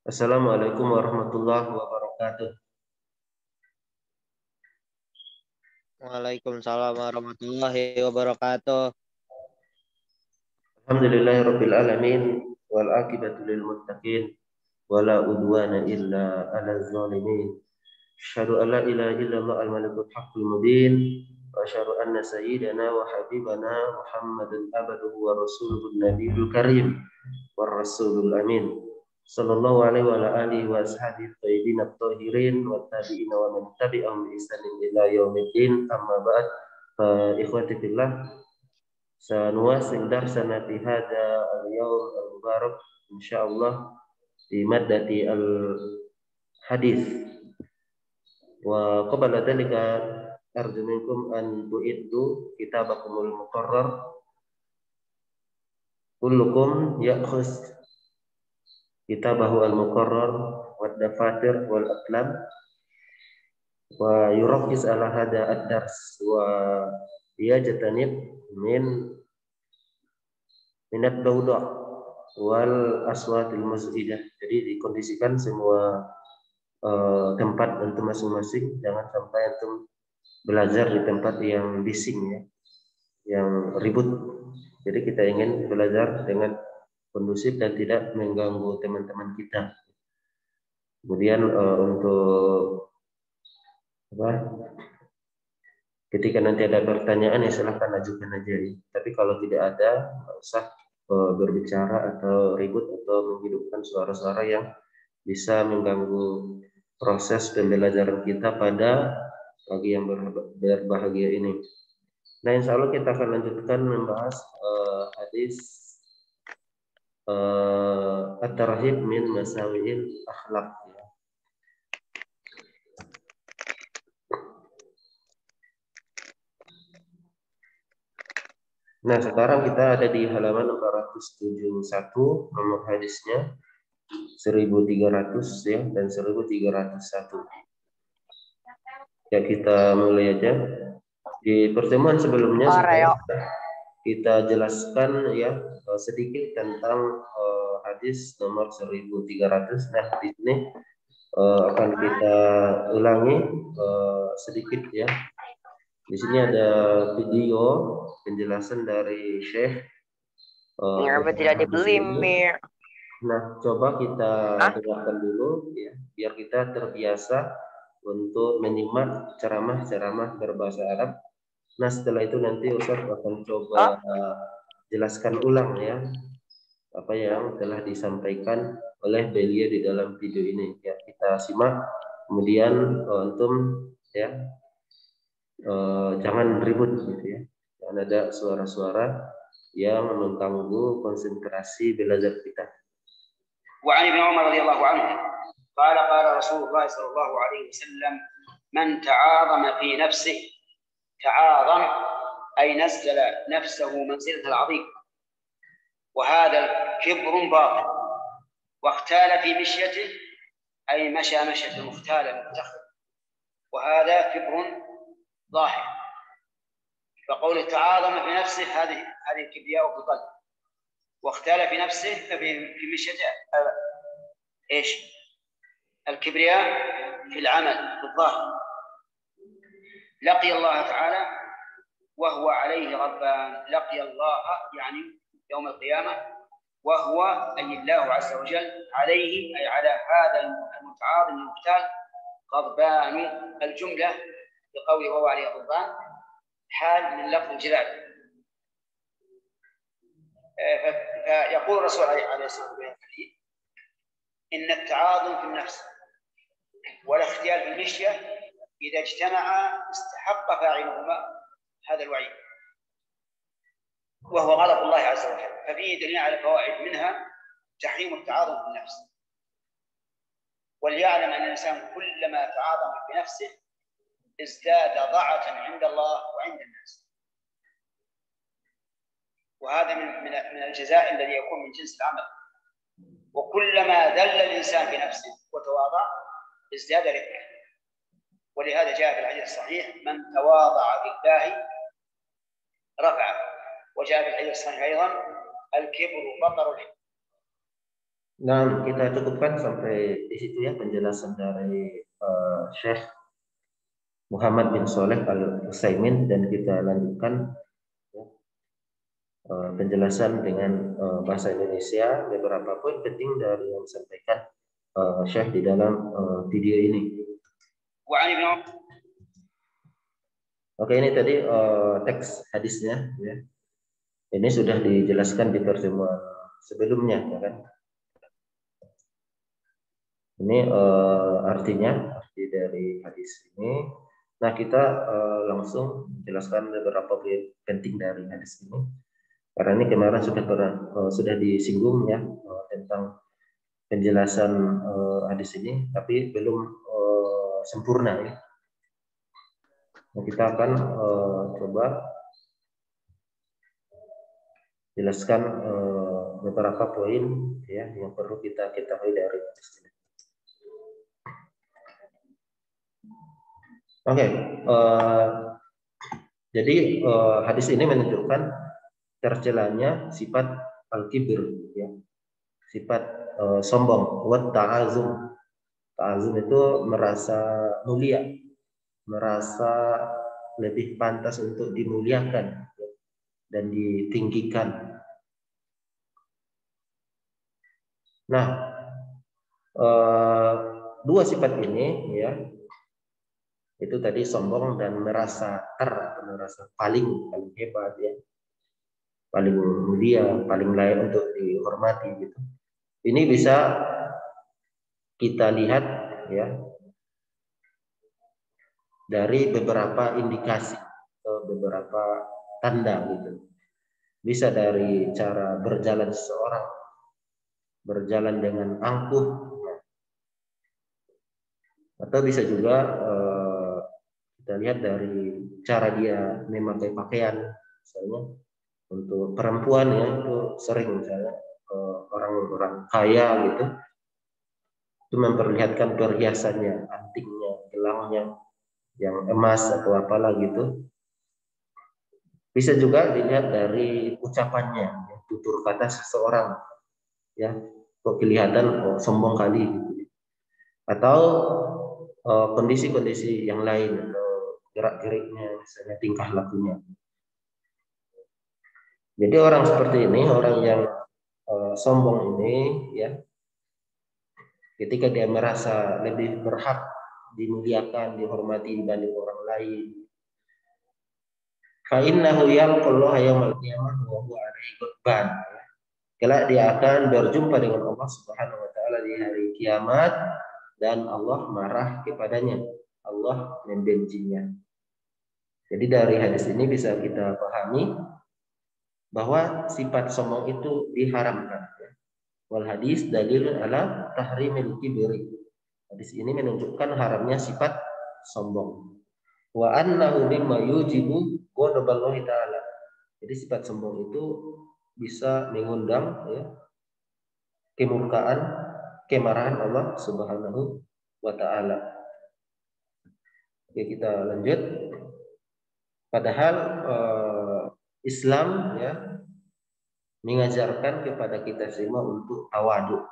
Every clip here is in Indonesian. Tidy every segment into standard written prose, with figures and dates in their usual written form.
Assalamualaikum warahmatullahi wabarakatuh. Waalaikumsalam warahmatullahi wabarakatuh. Alhamdulillahirabbil alamin wal aqibatu lil muttaqin wala udwana illa 'alal zalimin. Asyhadu an la ilaha illallah al-malikul haqqul mubin wa asyhadu anna sayyidana wa habibana Muhammadan abduhu wa rasuluhu nabiyul karim war rasulul amin. Sallallahu alaihi wa ala alihi wa ashabihi thayyibin at-tahirin wa tabi'in wa man tabi'ahum bi ihsanin ila yaumiddin. Amma ba'd. Fa ikhwati fillah, sanuwasil darsana fi hadha al-yawm al-mubarak insyaallah di maddati al-hadis. Wa qabla dhalika arju minkum an tu'iddu kitabakumul muqarrar. Kullukum ya'khudh kitabahu al-muqarrar wad dafatir wal aqlam wa yurakkis ala hada ad-dars wa yajtanib minat daudah wal aswatil muz'idah. Jadi dikondisikan semua tempat antum masing-masing, jangan sampai antum belajar di tempat yang bising ya, yang ribut. Jadi kita ingin belajar dengan kondusif dan tidak mengganggu teman-teman kita. Kemudian untuk apa? Ketika nanti ada pertanyaan ya silahkan ajukan aja ya. Tapi kalau tidak ada, nggak usah berbicara atau ribut atau menghidupkan suara-suara yang bisa mengganggu proses pembelajaran kita pada pagi yang berbahagia ini. Nah, insya Allah kita akan lanjutkan membahas hadis at-tarhib min masawi'il akhlaq. Nah, sekarang kita ada di halaman 471, nomor hadisnya 1300 ya dan 1301. Ya, kita mulai aja. Di pertemuan sebelumnya kita jelaskan ya sedikit tentang hadis nomor 1300. Nah, di sini akan kita ulangi sedikit ya. Di sini ada video penjelasan dari Syekh. Kenapa tidak dibeli, Mir? Nah, coba kita dengarkan dulu ya, biar kita terbiasa untuk menyimak ceramah-ceramah berbahasa Arab. Nah, setelah itu nanti Ustaz akan coba jelaskan ulang ya apa yang telah disampaikan oleh beliau di dalam video ini. Ya, kita simak. Kemudian antum ya jangan ribut gitu ya. Jangan ada suara-suara yang mengganggu konsentrasi belajar kita. وعن ابن عمر رضي الله عنه قال قال رسول الله صلى الله عليه وسلم من تعاظم في نفسه تعاظم أي نزل نفسه منزلة العظيم وهذا كبر باطل واختال في مشيته أي مشى مشية المختال المفتخر وهذا كبر ظاهر فقول تعاظم في نفسه هذه الكبرياء في القلب واختال في نفسه في مشيته ايش الكبرياء في العمل في الظاهر لقي الله تعالى وهو عليه غضبان لقي الله يعني يوم القيامة وهو أي الله عز وجل عليه أي على هذا المتعاظم المختال غضبان الجملة بقوله وهو عليه غضبان حال من لفظ الجلال. فيقول الرسول عليه الصلاة والسلام إن التعاظم في النفس والاختيال في المشية إذا اجتمعا استحق فاعلهما هذا الوعيد وهو غضب الله عز وجل. ففيه دليل على فوائد منها تحريم التعاظم في النفس وليعلم أن الإنسان كلما تعاظم بنفسه ازداد ضعة عند الله وعند الناس وهذا من الجزاء الذي يكون من جنس العمل وكلما ذل الإنسان بنفسه وتواضع ازداد رفعه ولهذا جاء في الحديث الصحيح من تواضع لله رفعه وجاء في الحديث الصحيح أيضا الكبر بطر الحق Nah, kita cukupkan sampai di situ ya penjelasan dari Syekh Muhammad bin Shalih Al-Utsaimin, dan kita lanjutkan ya, penjelasan dengan bahasa Indonesia beberapa poin penting dari yang disampaikan Syekh di dalam video ini. Oke, ini tadi teks hadisnya ya. Ini sudah dijelaskan di pertemuan sebelumnya ya kan. Ini arti dari hadis ini. Nah, kita langsung menjelaskan beberapa poin penting dari hadis ini. Karena ini kemarin sudah disinggung ya tentang penjelasan hadis ini, tapi belum sempurna ya. Nah, kita akan coba jelaskan beberapa poin ya yang perlu kita ketahui dari hadis ini. Oke, jadi hadis ini menunjukkan tercelanya sifat al-kibr ya, sifat sombong, wa ta'azum. Ta'azum itu merasa mulia, merasa lebih pantas untuk dimuliakan ya, dan ditinggikan. Nah, dua sifat ini ya, itu tadi sombong dan merasa merasa paling hebat ya, paling mulia, paling layak untuk dihormati gitu. Ini bisa kita lihat ya dari beberapa indikasi, beberapa tanda gitu. Bisa dari cara berjalan seseorang, berjalan dengan angkuh, atau bisa juga kita lihat dari cara dia memakai pakaian. Misalnya untuk perempuan ya, itu sering misalnya orang-orang kaya gitu itu memperlihatkan perhiasannya, antingnya, gelangnya yang emas atau apalah gitu. Bisa juga dilihat dari ucapannya, ya, tutur kata seseorang ya, kok kelihatan sombong kali gitu. Atau kondisi-kondisi yang lain, atau gerak-geriknya, misalnya tingkah lakunya. Jadi orang seperti ini, orang yang sombong ini ya, ketika dia merasa lebih berhak dimuliakan, dihormati dibanding orang lain, fa innahu yalqallaha yaumil qiyamah wa huwa 'alaihi ghadban. Kelak dia akan berjumpa dengan Allah Subhanahu wa taala di hari kiamat dan Allah marah kepadanya. Allah membencinya. Jadi dari hadis ini bisa kita pahami bahwa sifat sombong itu diharamkan. Wal hadis dalilun ala tahrimil kibri. Hadis ini menunjukkan haramnya sifat sombong. Wa annahu mimma yujibu ghadaballahi ta'ala. Jadi sifat sombong itu bisa mengundang ya, kemurkaan, kemarahan Allah Subhanahu wa taala. Oke, kita lanjut. Padahal Islam ya mengajarkan kepada kita semua untuk tawadu,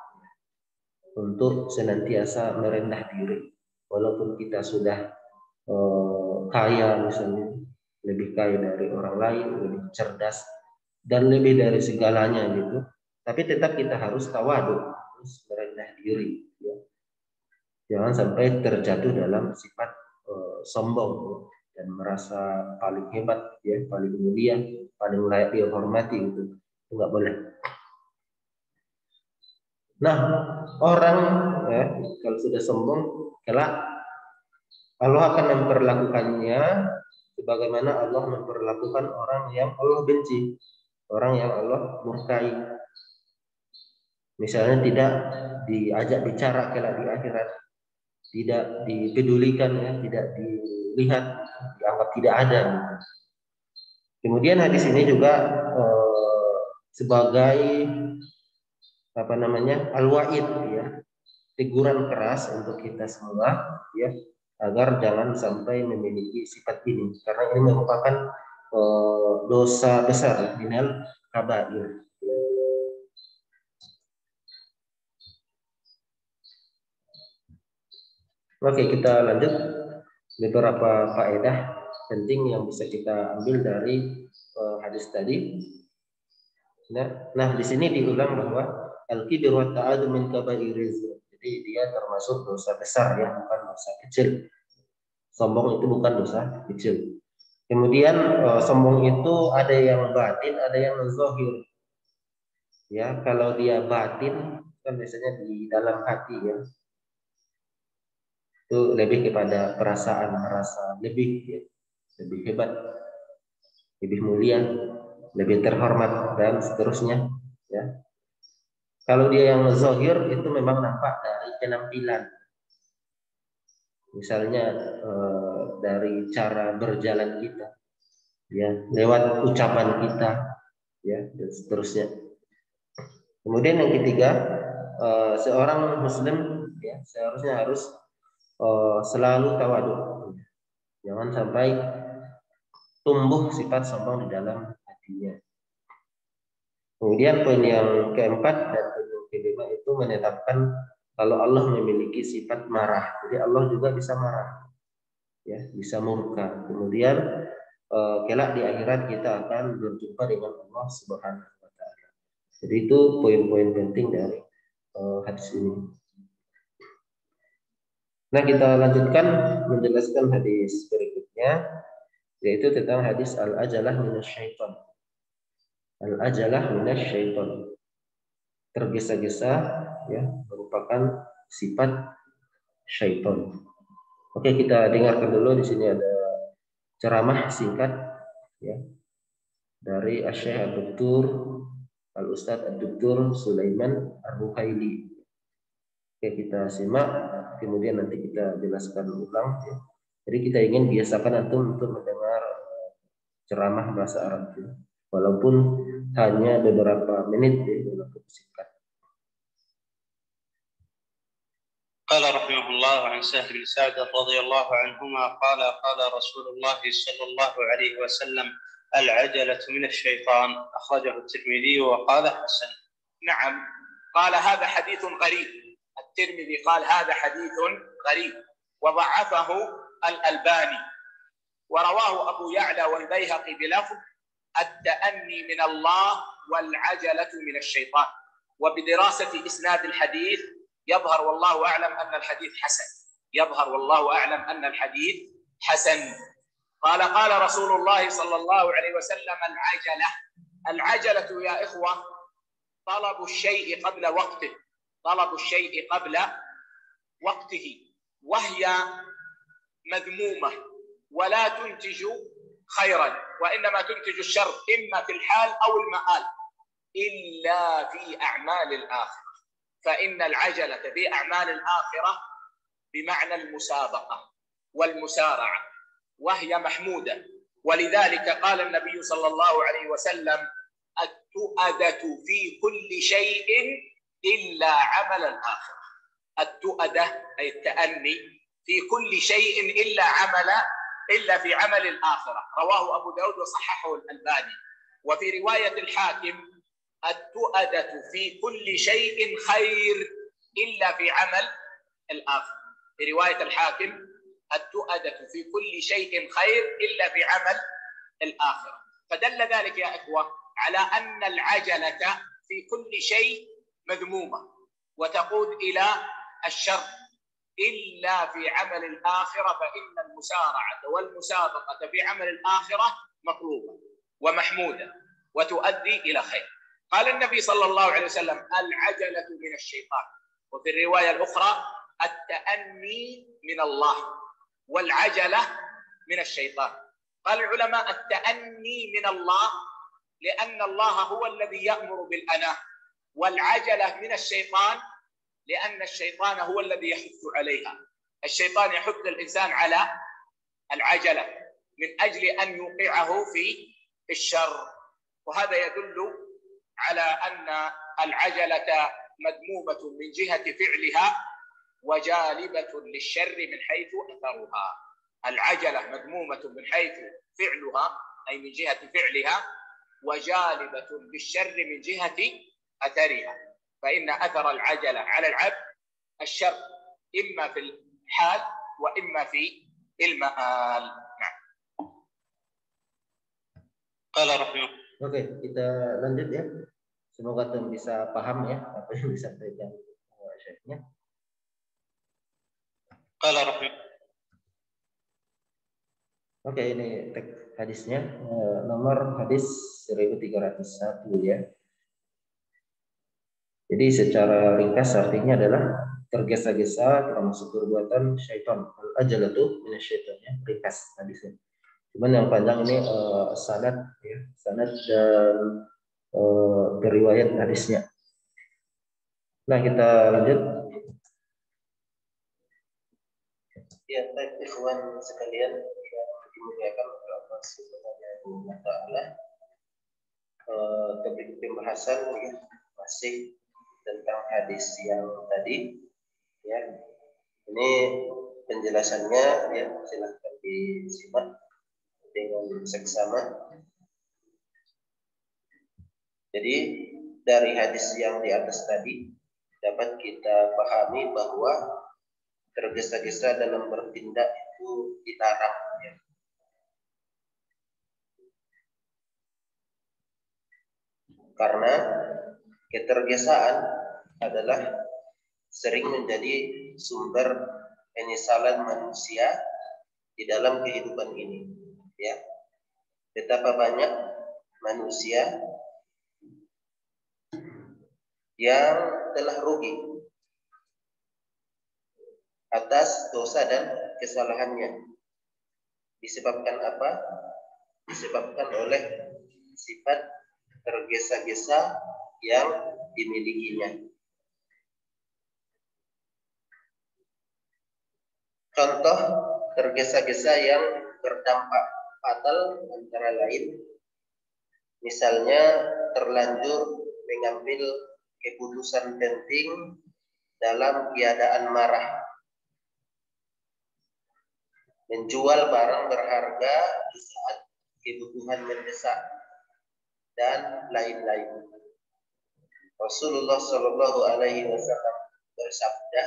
untuk senantiasa merendah diri, walaupun kita sudah kaya misalnya, lebih kaya dari orang lain, lebih cerdas dan lebih dari segalanya gitu, tapi tetap kita harus tawadu, harus merendah diri ya. Jangan sampai terjatuh dalam sifat sombong dan merasa paling hebat ya, paling mulia, paling layak dihormati gitu. Itu nggak boleh. Nah, orang ya, kalau sudah sombong, kelak Allah akan memperlakukannya sebagaimana Allah memperlakukan orang yang Allah benci, orang yang Allah murkai. Misalnya tidak diajak bicara kelak di akhirat, tidak dipedulikan ya, tidak dilihat, dianggap tidak ada. Kemudian hadis ini juga sebagai apa namanya, al-wa'id ya, teguran keras untuk kita semua ya, agar jangan sampai memiliki sifat ini, karena ini merupakan dosa besar minal kabair. Oke, kita lanjut beberapa faedah penting yang bisa kita ambil dari hadis tadi. Nah, di sini diulang bahwa al-kibr wa ta'adu min kabairiz. Jadi dia termasuk dosa besar ya, bukan dosa kecil. Sombong itu bukan dosa kecil. Kemudian sombong itu ada yang batin, ada yang zahir. Ya, kalau dia batin kan biasanya di dalam hati ya. Itu lebih kepada perasaan merasa lebih ya, lebih hebat, lebih mulia, lebih terhormat dan seterusnya ya. Kalau dia yang zahir itu memang nampak dari penampilan. Misalnya dari cara berjalan kita ya, lewat ucapan kita ya dan seterusnya. Kemudian yang ketiga, seorang muslim ya seharusnya harus selalu tawadu. Jangan sampai tumbuh sifat sombong di dalam hatinya. Kemudian poin yang keempat dan poin yang kelima itu menetapkan kalau Allah memiliki sifat marah. Jadi Allah juga bisa marah. Ya, bisa murka. Kemudian kelak di akhirat kita akan berjumpa dengan Allah Subhanahu wa taala. Jadi itu poin-poin penting dari hadis ini. Nah, kita lanjutkan menjelaskan hadis berikutnya, yaitu tentang hadis al-ajalah minasyaiton. Al-ajalah minasyaiton. Tergesa-gesa ya merupakan sifat syaitan. Oke, kita dengarkan dulu. Di sini ada ceramah singkat ya dari Asy-Syaikh Ad-Doktor Al-Ustadz Ad-Doktor Sulaiman Ar-Ruhaili. Oke, kita simak, kemudian nanti kita jelaskan ulang ya. Jadi kita ingin biasakan antum untuk mendengar ceramah bahasa Arab ya. Walaupun hanya beberapa menit ya, dalam singkat. قال رحمه الله عن سهل بن سعد رضي الله عنهما قال قال رسول الله صلى الله عليه وسلم العجلة من الشيطان أخرجه الترمذي وقال حسن. نعم، قال هذا حديث غريب. الترمذي قال هذا حديث غريب وضعفه الألباني، ورواه أبو يعلى والبيهقي بلفظ التأني من الله والعجلة من الشيطان. وبدراسة إسناد الحديث يظهر والله أعلم أن الحديث حسن. يظهر والله أعلم أن الحديث حسن. قال رسول الله صلى الله عليه وسلم العجلة يا إخوة طلب الشيء قبل وقته. طلب الشيء قبل وقته، وهي مذمومة ولا تنتج خيرا، وإنما تنتج الشر إما في الحال أو المآل، إلا في أعمال الآخرة. فإن العجلة في أعمال الآخرة بمعنى المسابقة والمسارعة، وهي محمودة. ولذلك قال النبي صلى الله عليه وسلم التؤدة في كل شيء إلا عمل الآخرة. التؤدة أي التأني في كل شيء إلا في عمل الآخرة. رواه أبو داود وصححه الألباني. وفي رواية الحاكم التؤدة في كل شيء خير إلا في عمل الآخرة. في رواية الحاكم التؤدة في كل شيء خير إلا في عمل الآخرة. فدل ذلك يا إخوة على أن العجلة في كل شيء مذمومة وتقود إلى الشر إلا في عمل الآخرة، فإن المسارعة والمسابقة في عمل الآخرة مطلوبة ومحمودة وتؤدي إلى خير. قال النبي صلى الله عليه وسلم العجلة من الشيطان. وفي الرواية الأخرى التأني من الله والعجلة من الشيطان. قال العلماء التأني من الله لأن الله هو الذي يأمر بالأناة، والعجلة من الشيطان لأن الشيطان هو الذي يحث عليها. الشيطان يحث الإنسان على العجلة من أجل أن يوقعه في الشر، وهذا يدل على أن العجلة مذمومة من جهة فعلها وجالبة للشر من حيث أثرها. العجلة مذمومة من حيث فعلها أي من جهة فعلها، وجالبة للشر من جهة أثرها. فإن أثر العجلة على العبد الشر إما في الحال وإما في المآل. نعم. قال رحمه. Oke, kita lanjut ya. Semoga teman bisa paham ya apa yang disampaikan Syekhnya. قال رحمه. Oke, ini teks hadisnya, nomor hadis 1301 ya. Jadi secara ringkas artinya adalah tergesa-gesa termasuk perbuatan syaitan. Al-ajalatu minasyaitan ya, ringkas hadisnya. Cuman yang panjang ini sanad ya, sanad dan riwayat hadisnya. Nah, kita lanjut. Ya, baik ikhwan sekalian yang dimuliakan oleh Allah Subhanahu wa taala. Topik pembahasan ya, masih tentang hadis yang tadi ya. Ini penjelasannya ya, silahkan disimak dengan seksama. Jadi dari hadis yang di atas tadi dapat kita pahami bahwa tergesa-gesa dalam bertindak itu dilarang ya. Karena ketergesaan adalah sering menjadi sumber penyesalan manusia di dalam kehidupan ini ya. Betapa banyak manusia yang telah rugi atas dosa dan kesalahannya. Disebabkan apa? Disebabkan oleh sifat tergesa-gesa yang dimilikinya. Contoh tergesa-gesa yang berdampak fatal antara lain, misalnya terlanjur mengambil keputusan penting dalam keadaan marah, menjual barang berharga di saat kebutuhan mendesak, dan lain-lain. Rasulullah Shallallahu Alaihi Wasallam bersabda,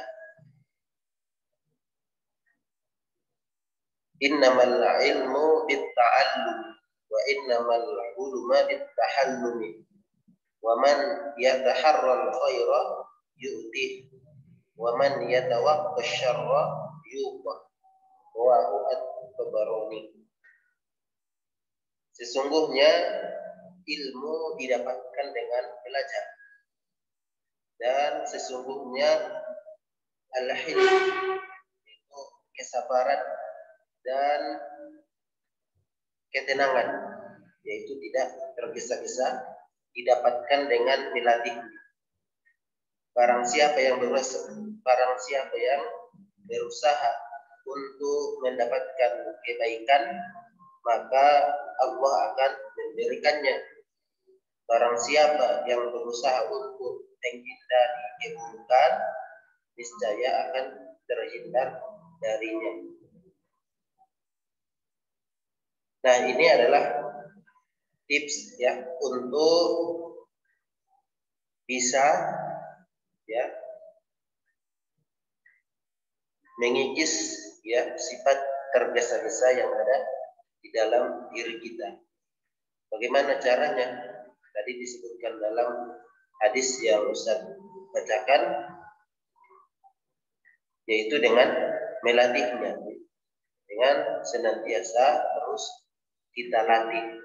"Innamal ilmu bitta'allum wa innamal uluma bittahallumi wa man yataharral khaira yu'tih wa man yatawaqqa syarra yuqah." Wa at-Tabarani. Sesungguhnya ilmu didapatkan dengan belajar, dan sesungguhnya al-hilm itu kesabaran dan ketenangan, yaitu tidak tergesa-gesa, didapatkan dengan melatih. Barang siapa yang berusaha untuk mendapatkan kebaikan, maka Allah akan memberikannya. Barang siapa yang berusaha untuk menghindari keburukan, niscaya akan terhindar darinya. Nah, ini adalah tips ya untuk bisa ya mengikis ya sifat tergesa-gesa yang ada di dalam diri kita. Bagaimana caranya? Tadi disebutkan dalam hadis yang Ustaz bacakan, yaitu dengan melatihnya, dengan senantiasa terus kita latih.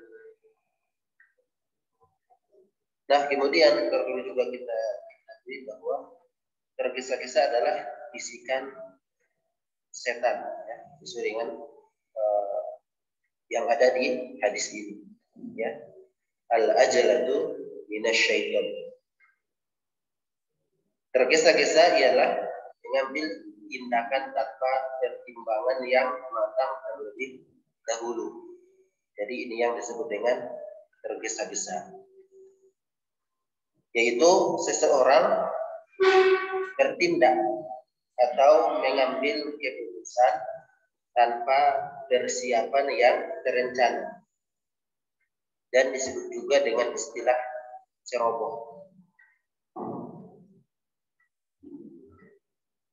Nah, kemudian perlu juga kita ketahui bahwa tergesa-gesa adalah bisikan setan ya, sesuai dengan yang ada di hadis ini ya. Al-ajalatu minasyaitan. Tergesa-gesa ialah mengambil tindakan tanpa pertimbangan yang matang terlebih dahulu. Jadi ini yang disebut dengan tergesa-gesa, yaitu seseorang bertindak atau mengambil keputusan tanpa persiapan yang terencana, dan disebut juga dengan istilah ceroboh.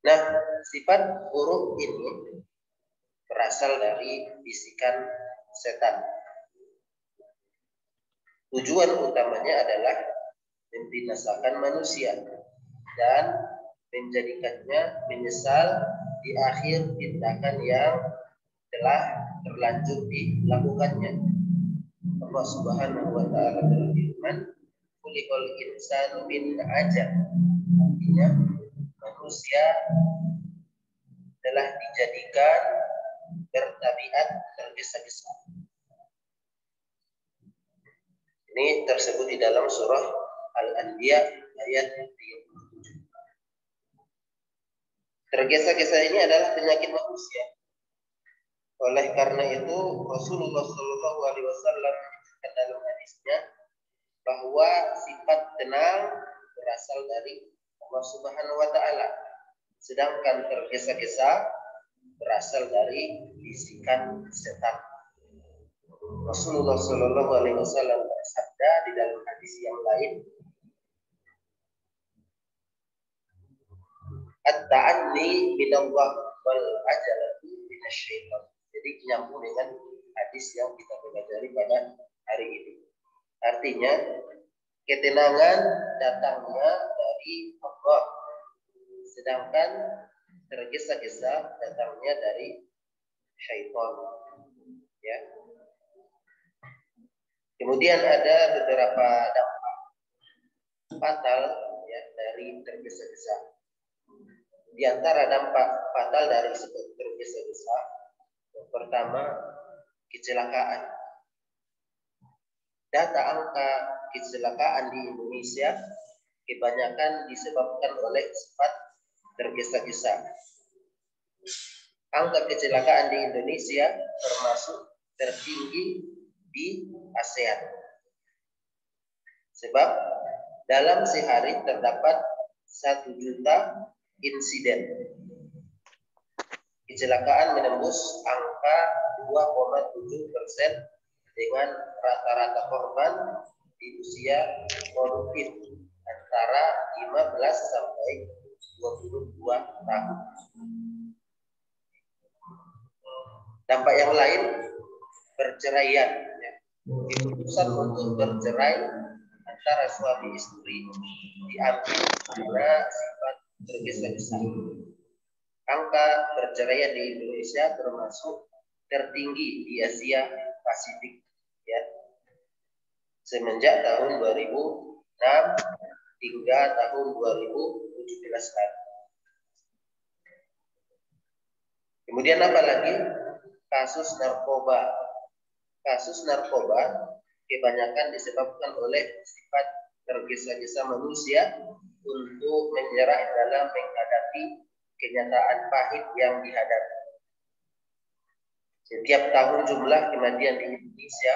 Nah, sifat buruk ini berasal dari bisikan setan. Tujuan utamanya adalah membinasakan manusia dan menjadikannya menyesal di akhir tindakan yang telah terlanjur dilakukannya. Allah Subhanahu wa taala berfirman, "Kulikul insanu min ajal." Artinya manusia telah dijadikan bertabiat tergesa-gesa. Ini tersebut di dalam surah Al-Anbiya ayat 37. Tergesa-gesa ini adalah penyakit manusia. Oleh karena itu Rasulullah Shallallahu Alaihi Wasallam menyebutkan dalam hadisnya bahwa sifat tenang berasal dari Allah Subhanahu Wa Taala, sedangkan tergesa-gesa berasal dari bisikan setan. Rasulullah Shallallahu Alaihi Wasallam bersabda di dalam hadis yang lain, "At-ta'anni minallah wal ajalatu minasyaitan." Jadi nyambung dengan hadis yang kita pelajari pada hari ini. Artinya ketenangan datangnya dari Allah, sedangkan tergesa-gesa datangnya dari syaitan. Ya. Kemudian ada beberapa dampak fatal ya dari tergesa-gesa. Di antara dampak fatal dari tergesa-gesa, yang pertama, kecelakaan. Data angka kecelakaan di Indonesia kebanyakan disebabkan oleh sifat tergesa-gesa. Angka kecelakaan di Indonesia termasuk tertinggi di ASEAN. Sebab dalam sehari terdapat 1 juta insiden. Kecelakaan menembus angka 2,7% dengan rata-rata korban di usia produktif antara 15 sampai 22 tahun. Dampak yang lain, perceraian. Keputusan untuk bercerai antara suami istri diambil karena sifat tergesa-gesa. Angka perceraian di Indonesia termasuk tertinggi di Asia Pasifik, ya. Semenjak tahun 2006 hingga tahun 2017 lalu. Kemudian apa lagi? Kasus narkoba. Kasus narkoba kebanyakan disebabkan oleh sifat tergesa-gesa manusia untuk menyerah dalam menghadapi kenyataan pahit yang dihadapi. Setiap tahun jumlah kematian di Indonesia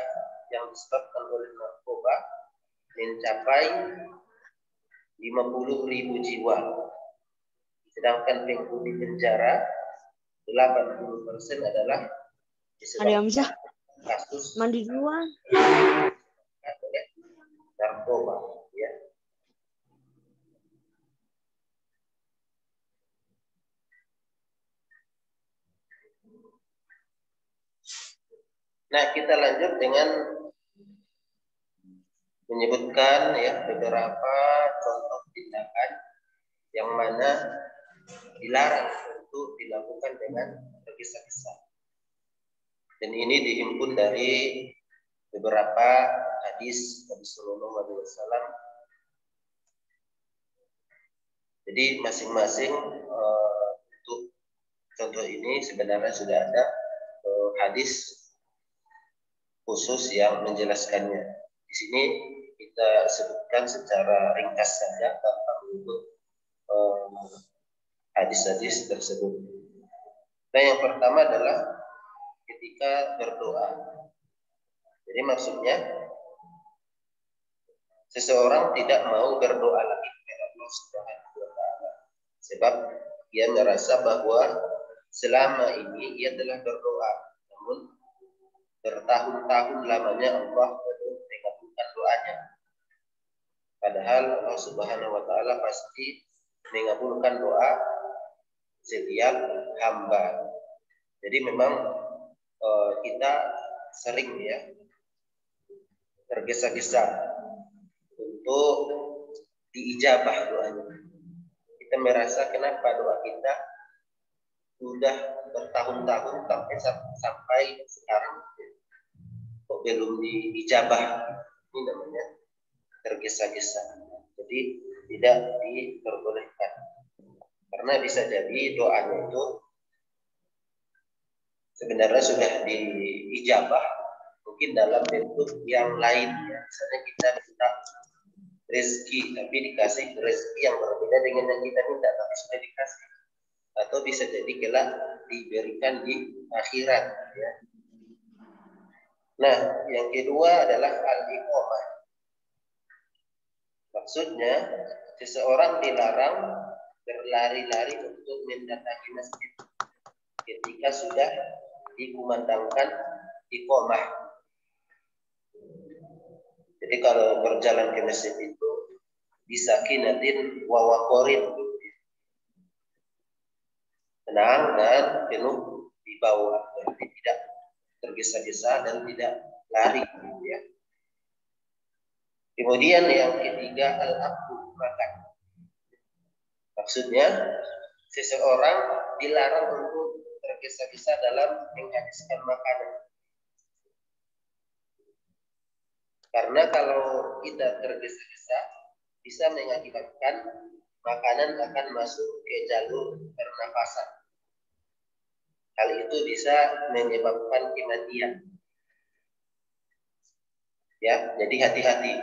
yang disebabkan oleh narkoba mencapai 50.000 jiwa. Sedangkan penghuni penjara 80% adalah disebabkan kasus mandi duluan oleh narkoba, ya. Nah, kita lanjut dengan menyebutkan ya beberapa contoh tindakan yang mana dilarang untuk dilakukan dengan tergesa-gesa. Dan ini dihimpun dari beberapa hadis Nabi Sallallahu Alaihi Wasallam. Jadi masing-masing untuk contoh ini sebenarnya sudah ada hadis khusus yang menjelaskannya. Di sini kita sebutkan secara ringkas saja tentang hadis-hadis tersebut. Nah, yang pertama adalah ketika berdoa. Jadi maksudnya seseorang tidak mau berdoa lagi kepada Allah Subhanahu wa taala sebab ia merasa bahwa selama ini ia telah berdoa, namun bertahun-tahun lamanya Allah belum mengabulkan doanya. Padahal Allah Subhanahu wa taala pasti mengabulkan doa setiap hamba. Jadi memang kita sering ya tergesa-gesa untuk diijabah doanya. Kita merasa kenapa doa kita sudah bertahun-tahun sampai sekarang kok belum diijabah. Ini namanya tergesa-gesa. Jadi tidak diperbolehkan. Karena bisa jadi doanya itu sebenarnya sudah diijabah, mungkin dalam bentuk yang lain. Misalnya kita minta rezeki, tapi dikasih rezeki yang berbeda dengan yang kita minta, tapi sudah dikasih. Atau bisa jadi kelak diberikan di akhirat. Ya. Nah, yang kedua adalah al-iqamah. Maksudnya, seseorang dilarang berlari-lari untuk mendatangi masjid ketika sudah dikumandangkan iqamah. Jadi kalau berjalan ke masjid itu disakinatin wa waqarin, tenang dan penuh dibawa, berarti tidak tergesa-gesa dan tidak lari, ya. Kemudian yang ketiga al-aklu, makan. Maksudnya seseorang dilarang untuk tergesa-gesa dalam menghabiskan makanan. Karena kalau kita tergesa-gesa bisa mengakibatkan makanan akan masuk ke jalur pernafasan. Hal itu bisa menyebabkan kematian. Ya, jadi hati-hati.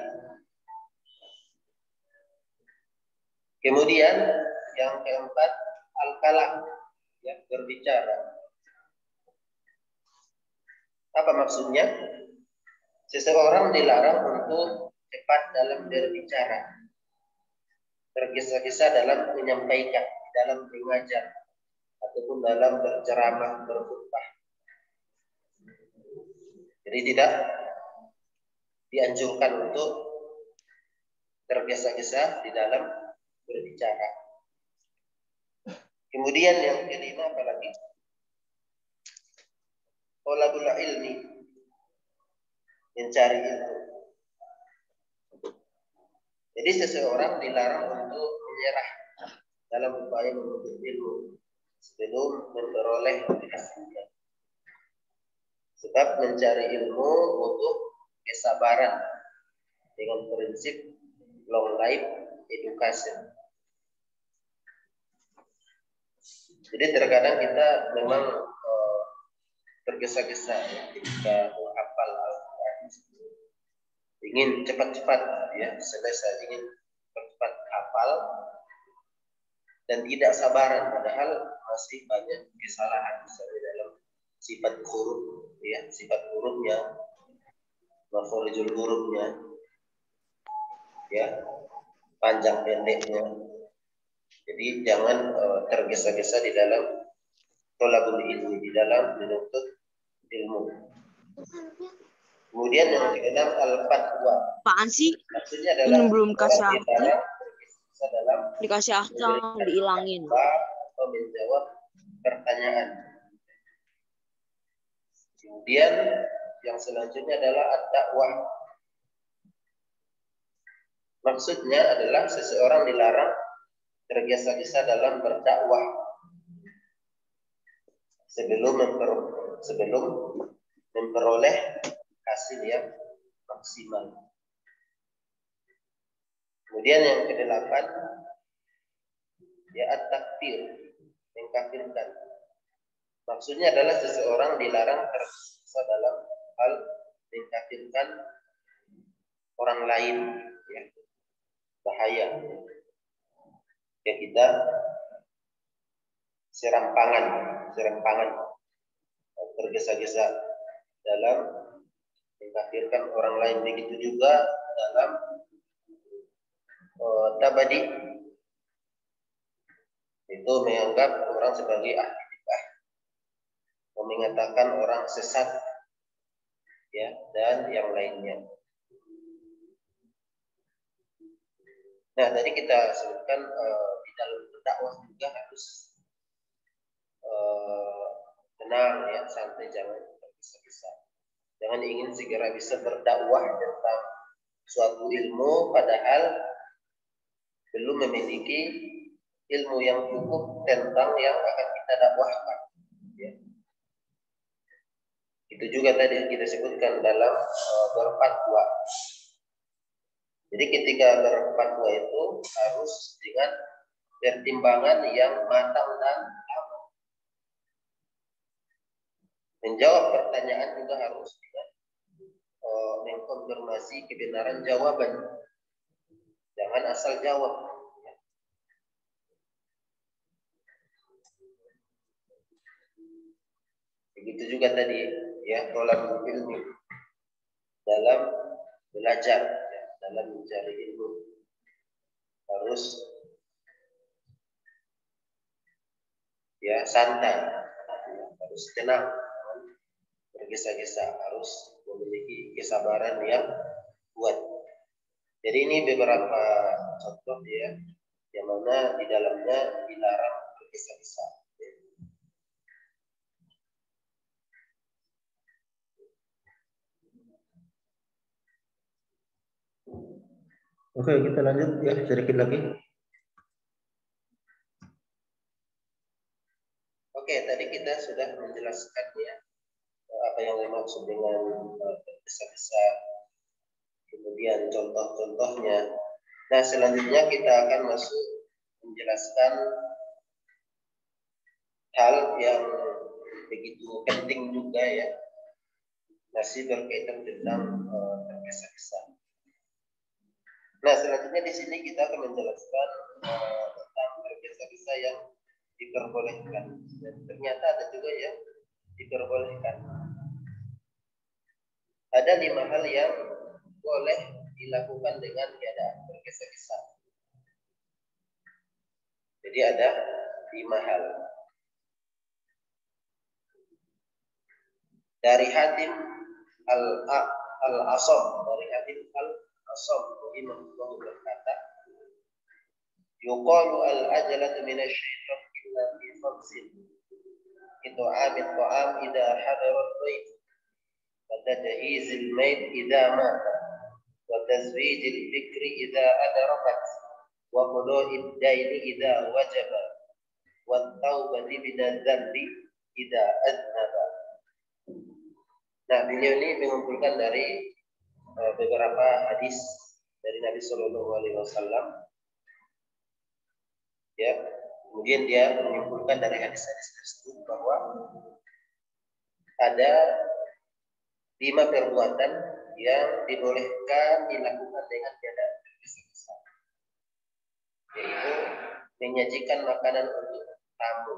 Kemudian yang keempat al-kalam, ya, berbicara. Apa maksudnya? Seseorang dilarang untuk cepat dalam berbicara, tergesa-gesa dalam menyampaikan, dalam mengajar, ataupun dalam berceramah, berkhutbah. Jadi tidak dianjurkan untuk tergesa-gesa di dalam berbicara. Kemudian yang kelima apalagi? Thalabul ilmi, mencari ilmu. Jadi seseorang dilarang untuk menyerah dalam upaya menuntut ilmu sebelum memperoleh hasilnya. Sebab mencari ilmu butuh kesabaran dengan prinsip long life education. Jadi terkadang kita memang tergesa-gesa ya, ketika menghafal Al-Quran, ingin cepat-cepat ya, selesai, ingin cepat hafal dan tidak sabaran, padahal masih banyak kesalahan misalnya dalam sifat huruf ya, sifat hurufnya, makhorijul hurufnya ya, panjang pendeknya. Jadi jangan tergesa-gesa di dalam thalabul ilmi, di dalam menuntut ilmu. Kemudian yang keenam al-fatwa. Apaan sih? Maksudnya adalah belum kasih aktif, dalam dikasih aktif dihilangin. Atau menjawab pertanyaan. Kemudian yang selanjutnya adalah ad-dakwah. Maksudnya adalah seseorang dilarang tergesa-gesa dalam berdakwah sebelum memperoleh hasil yang maksimal. Kemudian yang kedelapan ya at-takfir, mengkafirkan. Maksudnya adalah seseorang dilarang tergesa dalam hal mengkafirkan orang lain, ya. Bahaya. Ya, kita serampangan, tergesa-gesa dalam mengkafirkan orang lain. Begitu juga dalam tabadi, itu menganggap orang sebagai ahli bid'ah, mengatakan orang sesat, ya, dan yang lainnya. Nah, tadi kita sebutkan di dalam berdakwah juga harus tenang ya, santai, jangan tergesa-gesa. Jangan ingin segera bisa berdakwah tentang suatu ilmu padahal belum memiliki ilmu yang cukup tentang yang akan kita dakwahkan. Ya. Itu juga tadi kita sebutkan dalam berfatwa. Jadi ketika berfatwa itu harus dengan pertimbangan yang matang dan lama. Menjawab pertanyaan juga harus dengan mengkonfirmasi kebenaran jawaban. Jangan asal jawab. Begitu juga tadi ya, tolak ilmu dalam belajar, ya, dalam mencari ilmu harus ya santai, ya, harus tenang, bergesa-gesa, harus memiliki kesabaran yang kuat. Jadi ini beberapa contoh ya, yang mana di dalamnya dilarang bergesa-gesa. Oke, kita lanjut ya sedikit lagi. Oke, tadi kita sudah menjelaskan ya apa yang dimaksud dengan bergesa-gesa, kemudian contoh-contohnya. Nah, selanjutnya kita akan masuk menjelaskan hal yang begitu penting juga ya, masih berkaitan tentang bergesa-gesa. Nah, selanjutnya di sini kita akan menjelaskan tentang bergesa-gesa yang diperbolehkan. Dan ternyata ada juga yang diperbolehkan. Ada 5 hal yang boleh dilakukan dengan keadaan bergesa-gesa. Jadi ada 5 hal. Dari Hatim al-Asam, dari Hatim al-Asam, rahimahullah berkata, yuqalu al-ajalatu minasyaitan illa fi khamsin. Itu amil ta'am idha hadarat baik, wa tajhizil mayt idha mata, wa tazwijil fikri idha adarakat, wa quda'id daini idha wajaba, wa taubati binadzambi idha adnaba. Nah, beliau ini mengumpulkan dari beberapa hadis dari Nabi Shallallahu Alaihi Wasallam. Ya, kemudian dia menyimpulkan dari hadis-hadis tersebut bahwa ada 5 perbuatan yang dibolehkan dilakukan dengan keadaan bergesa-gesa, yaitu menyajikan makanan untuk tamu.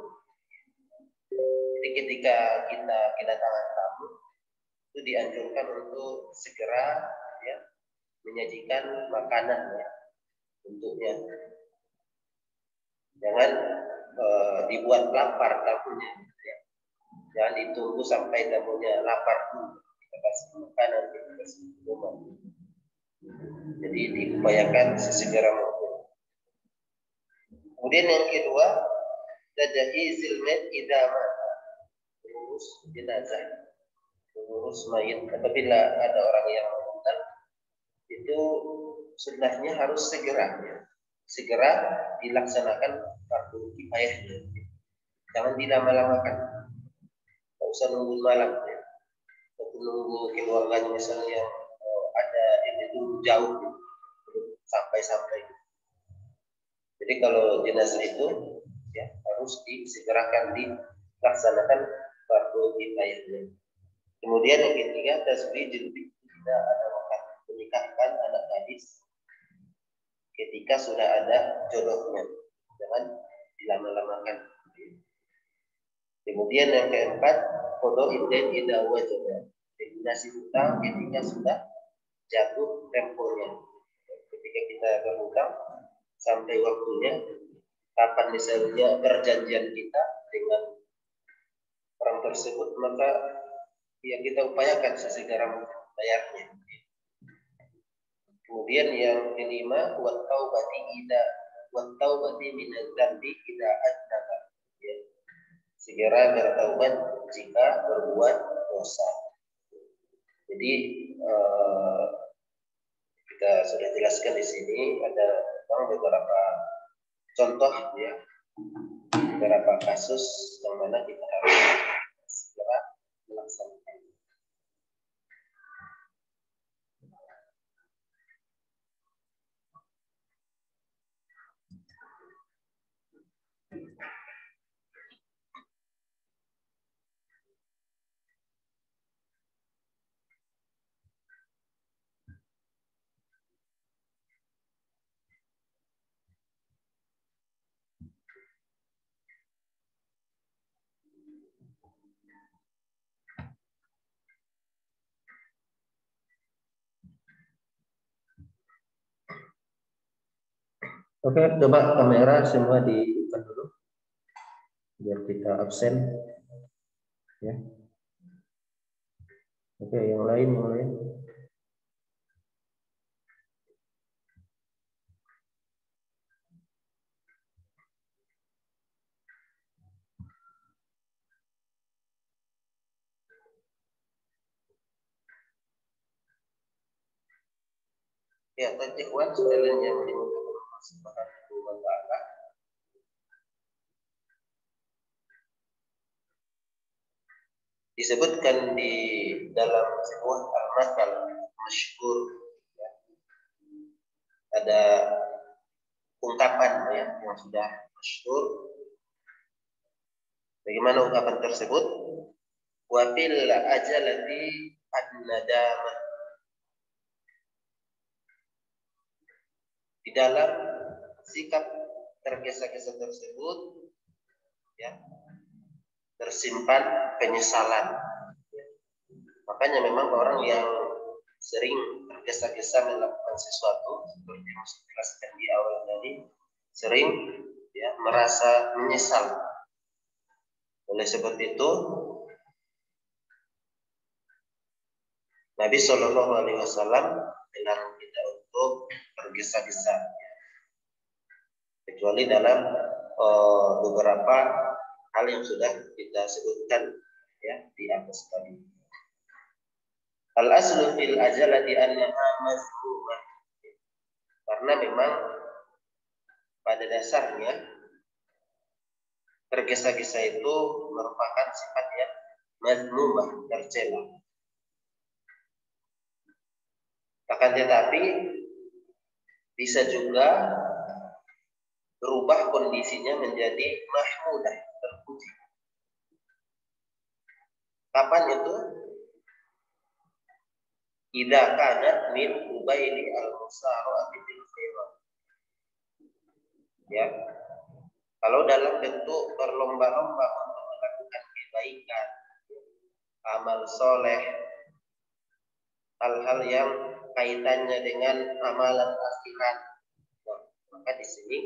Jadi ketika kita kedatangan tamu, itu dianjurkan untuk segera ya menyajikan makanan ya untuknya. Jangan dibuat lapar tamunya. Ya. Jangan ditunggu sampai tamunya lapar dulu. Kita kasih makanan, kita kasih minuman. Jadi diupayakan sesegera mungkin. Kemudian yang kedua, tajhizil mayt idza mata. Mengurus jenazah, mengurus mayit. Apabila ada orang yang meninggal, itu sunnahnya harus segera ya. Segera dilaksanakan fardu kifayahnya. Jangan dilama-lamakan. Tidak usah nunggu malam ya. Atau nunggu keluarganya misalnya ada itu jauh sampai. Jadi kalau jenazah itu ya harus disegerakan dilaksanakan fardu kifayahnya. Kemudian yang ketiga, tazwijil bikri idza ada menikahkan anak gadis ketika sudah ada jodohnya, jangan dilama-lamakan. Kemudian yang keempat, qada'id dain idza wajaba, lunasi hutang ketika sudah jatuh temponya. Ketika kita berhutang sampai waktunya, kapan misalnya perjanjian kita dengan orang tersebut, maka yang kita upayakan sesegera mungkin bayarnya. Kemudian yang kelima, wa taubati minadz-dzambi idza adnaba. Ya. Segera bertaubat jika berbuat dosa. Jadi kita sudah jelaskan di sini ada beberapa contoh ya, beberapa kasus yang mana kita harus segera melaksanakan. Oke, coba kamera semua dihidupkan dulu biar kita absen ya. Oke, yang lain. Ya, ikhwan sekalian yang dimuliakan Allah Subhanahu wa taala. Disebutkan di dalam sebuah al-masal masyhur ya, ada ungkapan ya yang sudah masyhur. Bagaimana ungkapan tersebut? Wa fil ajalati an-nadamah. Di dalam sikap tergesa-gesa tersebut ya tersimpan penyesalan. Makanya memang orang yang sering tergesa-gesa melakukan sesuatu seperti yang saya jelaskan di awal tadi, sering ya merasa menyesal. Oleh sebab itu Nabi Shallallahu Alaihi Wasallam melarang kita untuk tergesa-gesa, kecuali dalam beberapa hal yang sudah kita sebutkan ya di atas tadi. Al-aslu fil ajalati annaha mazmumah. Karena memang pada dasarnya tergesa-gesa itu merupakan sifat yang mazmumah, tercela. Akan tetapi bisa juga berubah kondisinya menjadi mahmudah, terpuji. Kapan itu? Idza kanat min ubaili al-musara'ati fil khairat. Ya. Kalau dalam bentuk berlomba-lomba untuk melakukan kebaikan, amal soleh, hal-hal yang kaitannya dengan amalan akhirat, maka di sini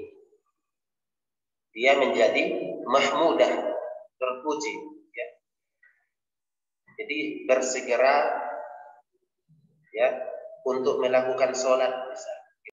dia menjadi mahmudah, terpuji ya. Jadi bersegera ya untuk melakukan sholat misalnya.